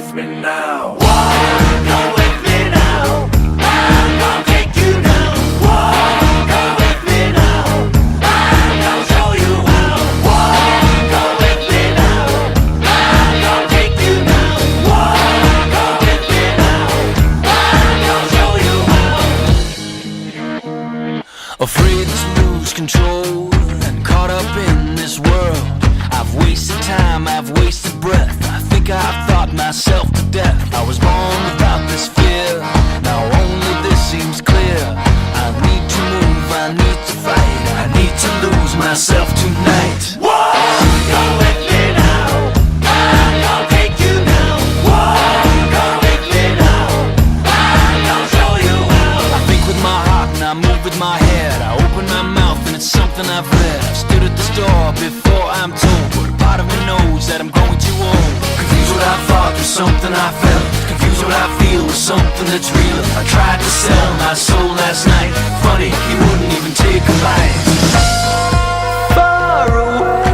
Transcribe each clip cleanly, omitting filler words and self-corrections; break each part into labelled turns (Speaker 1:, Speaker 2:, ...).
Speaker 1: with me now. Come with me now. I'm gonna take you down. Come with me now. I'm gonna show you how. Come with me now. I'm gonna take you down. Come with me now. I'm gonna show you how. Afraid to lose control and caught up in this world. I've wasted time, I've wasted breath. I think I've thought myself to death. I was born without this fear. Now only this seems clear. I need to move, I need to fight. I need to lose myself tonight. Come with me now. I'm gonna take you down. Come with me now. I'm gonna show you how. I think with my heart and I move with my head. I open my mouth and it's something I've read. I've stood at the store before I'm told, but a part of me knows that I'm going too old. Confused what I thought with something I felt. Confused what I feel with something that's real. I tried to sell my soul last night. Funny, he wouldn't even take a bite. Far away,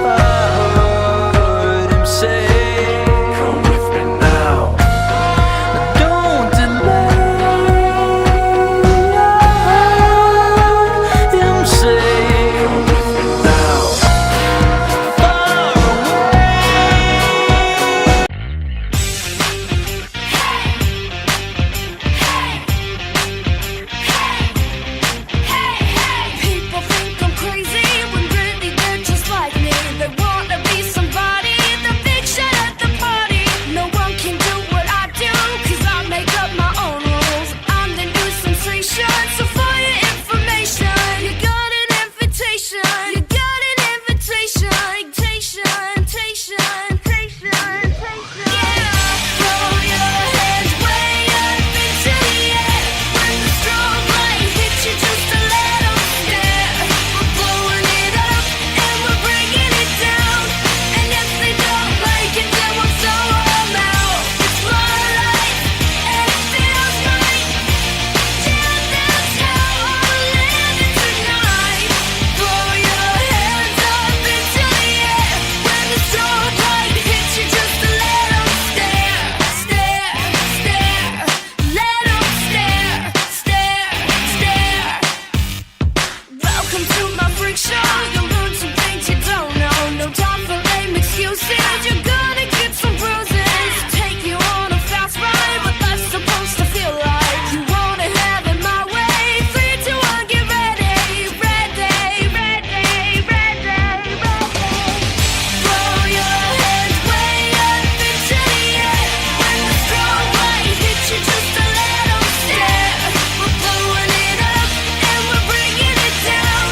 Speaker 1: I heard him say, come with me now. Don't delay, I heard him say, come with me now. Far away.
Speaker 2: People think I'm crazy when really they're just like me. They wanna be somebody, the big shot at the party. No one can do what I do, cause I make up my own rules. I'm the new sensation, so for your information, you got an invitation. You got an invitation. Yeah. Throw your hands way up into the air. When the strobe light hits you, just a little stare. We're blowing it up and we're bringing it down. And if they don't like it, then we'll throw 'em out. It's my life and it feels right. Yeah, that's how I'm living tonight. Throw your hands up into the air. When the strobe light hits you, just a little stare. Let 'em stare. Welcome to my freak show. You'll learn some things you don't know. No time for lame excuses. You're gonna get some bruises. Take you on a fast ride, but that's supposed to feel like you wanna have it my way. 3, 2, 1, get ready. Throw your hands way up into the air. When the strobe light hits you, just a little stare. We're blowing it up and we're bringing it down.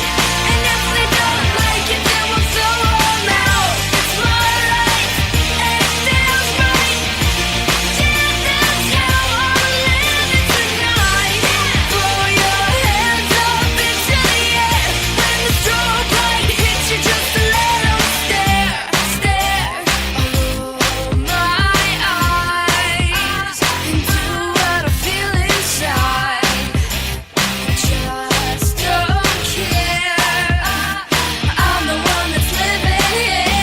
Speaker 2: And if they don't like it, then we'll throw 'em out. It's my life and it feels right. Yeah, that's how I'm living tonight. Throw your hands up into the air. When the strobe light hits you, just a little stare. Oh, my eyes into what I feel inside. Just don't care. I'm the one that's living here.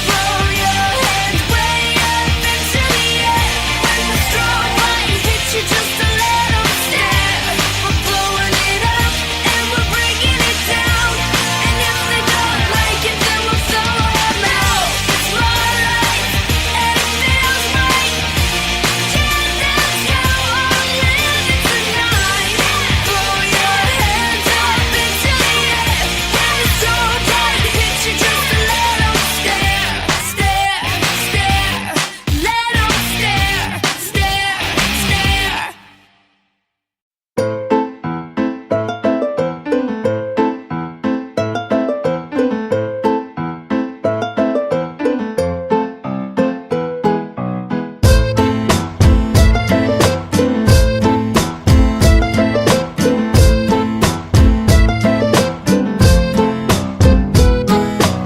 Speaker 2: Throw your hands way up into the air. When the strobe light hits you, just a little stare. We're blowing it up and we're bringing it down. And if they don't like it, then we'll throw 'em out. It's my life and it feels right. Yeah, that's how I'm living tonight. Throw your hands up into the air. When the strobe light hits you, just a little stare. Let 'em stare.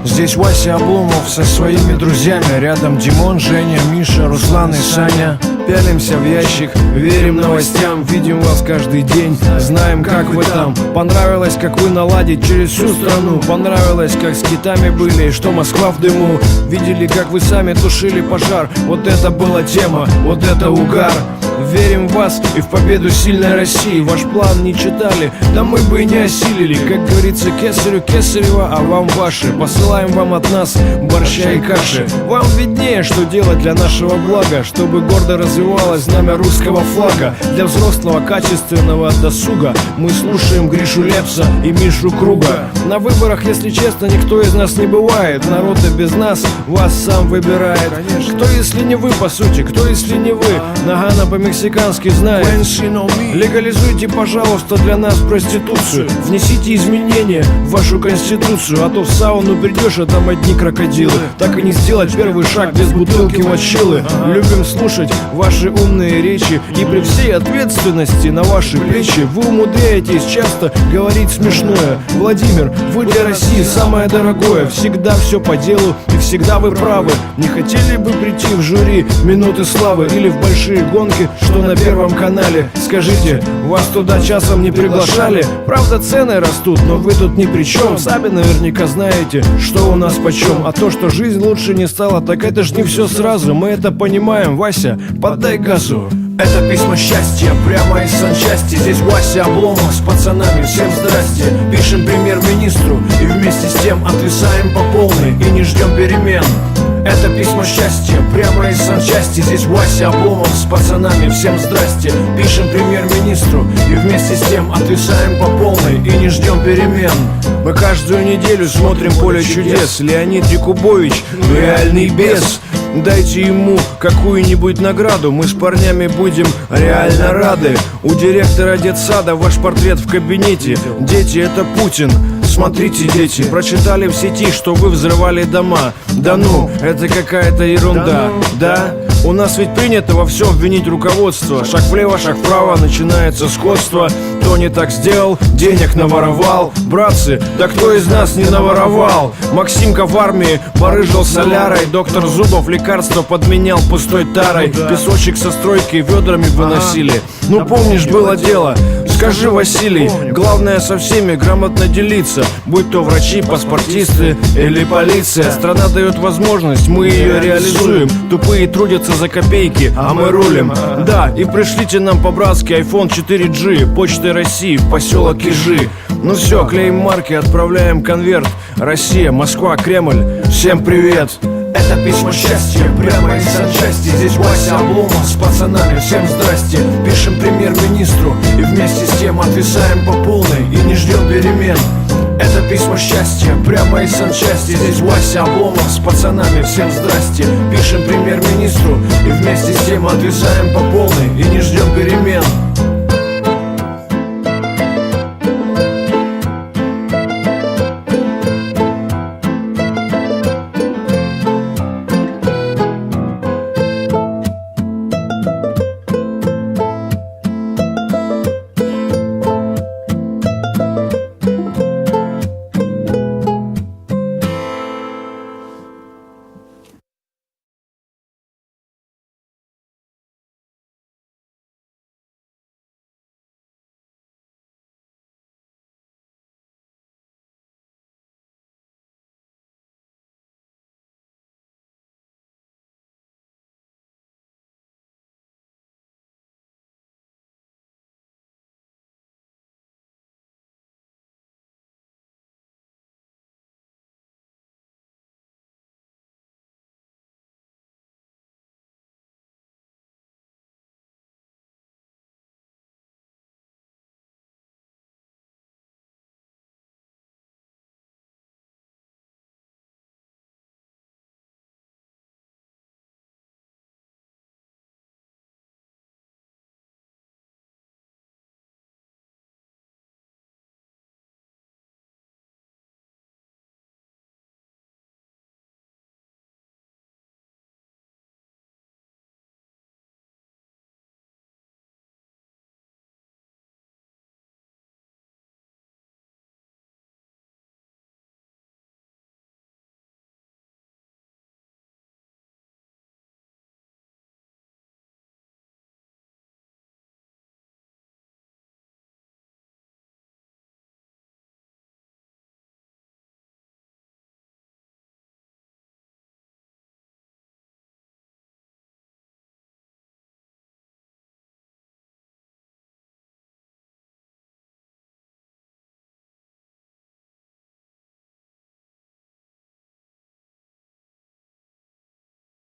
Speaker 3: Здесь Вася Обломов со своими друзьями. Рядом Димон, Женя, Миша, Руслан и Саня. Пялимся в ящик, верим новостям, видим вас каждый день, знаем, как вы там. Понравилось, как вы наладить через всю страну. Понравилось, как с китами были, и что Москва в дыму. Видели, как вы сами тушили пожар. Вот это была тема, вот это угар. Верим в вас и в победу сильной России. Ваш план не читали, да мы бы и не осилили. Как говорится, кесарю кесарева, а вам ваши. Посылаем вам от нас борща и каши. Вам виднее, что делать для нашего блага, чтобы гордо развивалось знамя русского флага. Для взрослого качественного досуга мы слушаем Гришу Лепса и Мишу Круга. На выборах, если честно, никто из нас не бывает. Народ и без нас вас сам выбирает. Кто, если не вы, по сути, кто, если не вы? Нагано по-мексикански знает. Легализуйте, пожалуйста, для нас проституцию. Внесите изменения в вашу конституцию. А то в сауну придешь, а там одни крокодилы. Так и не сделать первый шаг без бутылки мочилы. Любим слушать ваши умные речи. И при всей ответственности на ваши плечи вы умудряетесь часто говорить смешное. Владимир, вы для России самое дорогое. Всегда все по делу и всегда вы правы. Не хотели бы прийти в жюри минуты славы или в большие гонки, что на Первом канале? Скажите, вас туда часом не приглашали? Правда, цены растут, но вы тут ни при чем. Сами наверняка знаете, что у нас почем. А то, что жизнь лучше не стала, так это ж не все сразу. Мы это понимаем, Вася, поддай газу. Это письма счастья, прямо из санчасти. Здесь Вася Обломов с пацанами, всем здрасте. Пишем премьер-министру и вместе с тем отвисаем по полной и не ждем перемен. Это письма счастья, прямо из санчасти. Здесь Вася Обломов с пацанами, всем здрасте. Пишем премьер-министру и вместе с тем отвисаем по полной и не ждем перемен. Мы каждую неделю смотрим «Поле чудес». Леонид Якубович, реальный бес. Дайте ему какую-нибудь награду, мы с парнями будем реально рады. У директора детсада ваш портрет в кабинете. Дети, это Путин. Смотрите, дети, прочитали в сети, что вы взрывали дома. Да ну, это какая-то ерунда, да? У нас ведь принято во всем винить руководство. Шаг влево, шаг вправо, начинается сходство. Кто не так сделал, денег наворовал. Братцы, да кто из нас не наворовал? Максимка в армии барыжил солярой. Доктор Зубов лекарства подменял пустой тарой. Песочек со стройки ведрами выносили. Ну помнишь, было дело. Скажи, Василий, главное со всеми грамотно делиться. Будь то врачи, паспортисты или полиция. Страна дает возможность, мы ее реализуем. Тупые трудятся за копейки, а мы рулим. Да, и пришлите нам по-братски iPhone 4G Почтой России в поселок Ижи. Ну все, клеим марки, отправляем конверт. Россия, Москва, Кремль, всем привет. Это письма счастья, прямо из санчасти. Здесь Вася Обломов с пацанами, всем здрасте. Пишем премьер-министру и вместе с тем отвисаем по полной и не ждем перемен. Это письма счастья, прямо из санчасти. Здесь Вася Обломов с пацанами, всем здрасте. Пишем премьер-министру и вместе с тем отвисаем по полной и не ждем перемен.